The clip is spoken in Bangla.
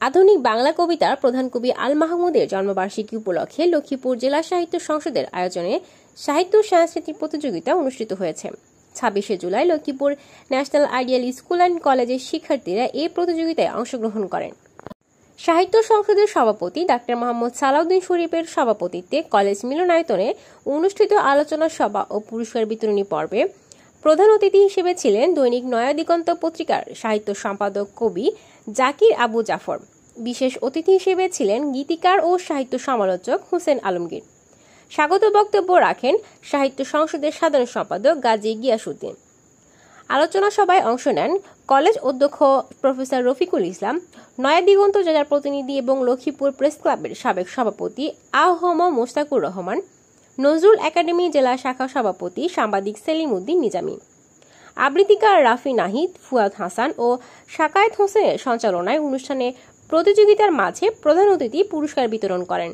আধুনিক বাংলা কবিতার প্রধান কবি আল মাহমুদের জন্মবার্ষিকী উপলক্ষে লক্ষ্মীপুর জেলা সাহিত্য সংসদের আয়োজনে সাহিত্য সাংস্কৃতিক প্রতিযোগিতা অনুষ্ঠিত হয়েছে। 26শে জুলাই Laxmipur national ideal school and কলেজের শিক্ষার্থীরা এই প্রতিযোগিতায় অংশগ্রহণ করেন। সাহিত্য সংসদের সভাপতি ডাক্তার মোহাম্মদ সালাউদ্দিন শরীফের সভাপতিত্বে কলেজ মিলনায়তনে অনুষ্ঠিত আলোচনা সভা ও পুরস্কার বিতরণী পর্বে প্রধান অতিথি হিসেবে ছিলেন দৈনিক নয়া দিগন্ত পত্রিকার সাহিত্য সম্পাদক কবি জাকির আবু জাফর। বিশেষ অতিথি হিসেবে ছিলেন গীতিকার ও সাহিত্য সমালোচক হোসেন আলমগীর। স্বাগত বক্তব্য রাখেন সাহিত্য সংসদের সাধারণ সম্পাদক গাজী গিয়াসউদ্দিন। আলোচনা সভায় অংশ নেন কলেজ অধ্যক্ষ প্রফেসর রফিকুল ইসলাম, নয়া দিগন্ত জেলার প্রতিনিধি এবং লক্ষ্মীপুর প্রেস ক্লাবের সাবেক সভাপতি আহম মোস্তাকুর রহমান, নজরুল একাডেমি জেলা শাখা সভাপতি সাংবাদিক সেলিম উদ্দিন নিজামী, আবৃত্তিকার রাফি নাহিদ, ফুয়াদ হাসান ও শাকায়েত হোসেনের সঞ্চালনায় অনুষ্ঠানে প্রতিযোগিতার মাঝে প্রধান অতিথি পুরস্কার বিতরণ করেন।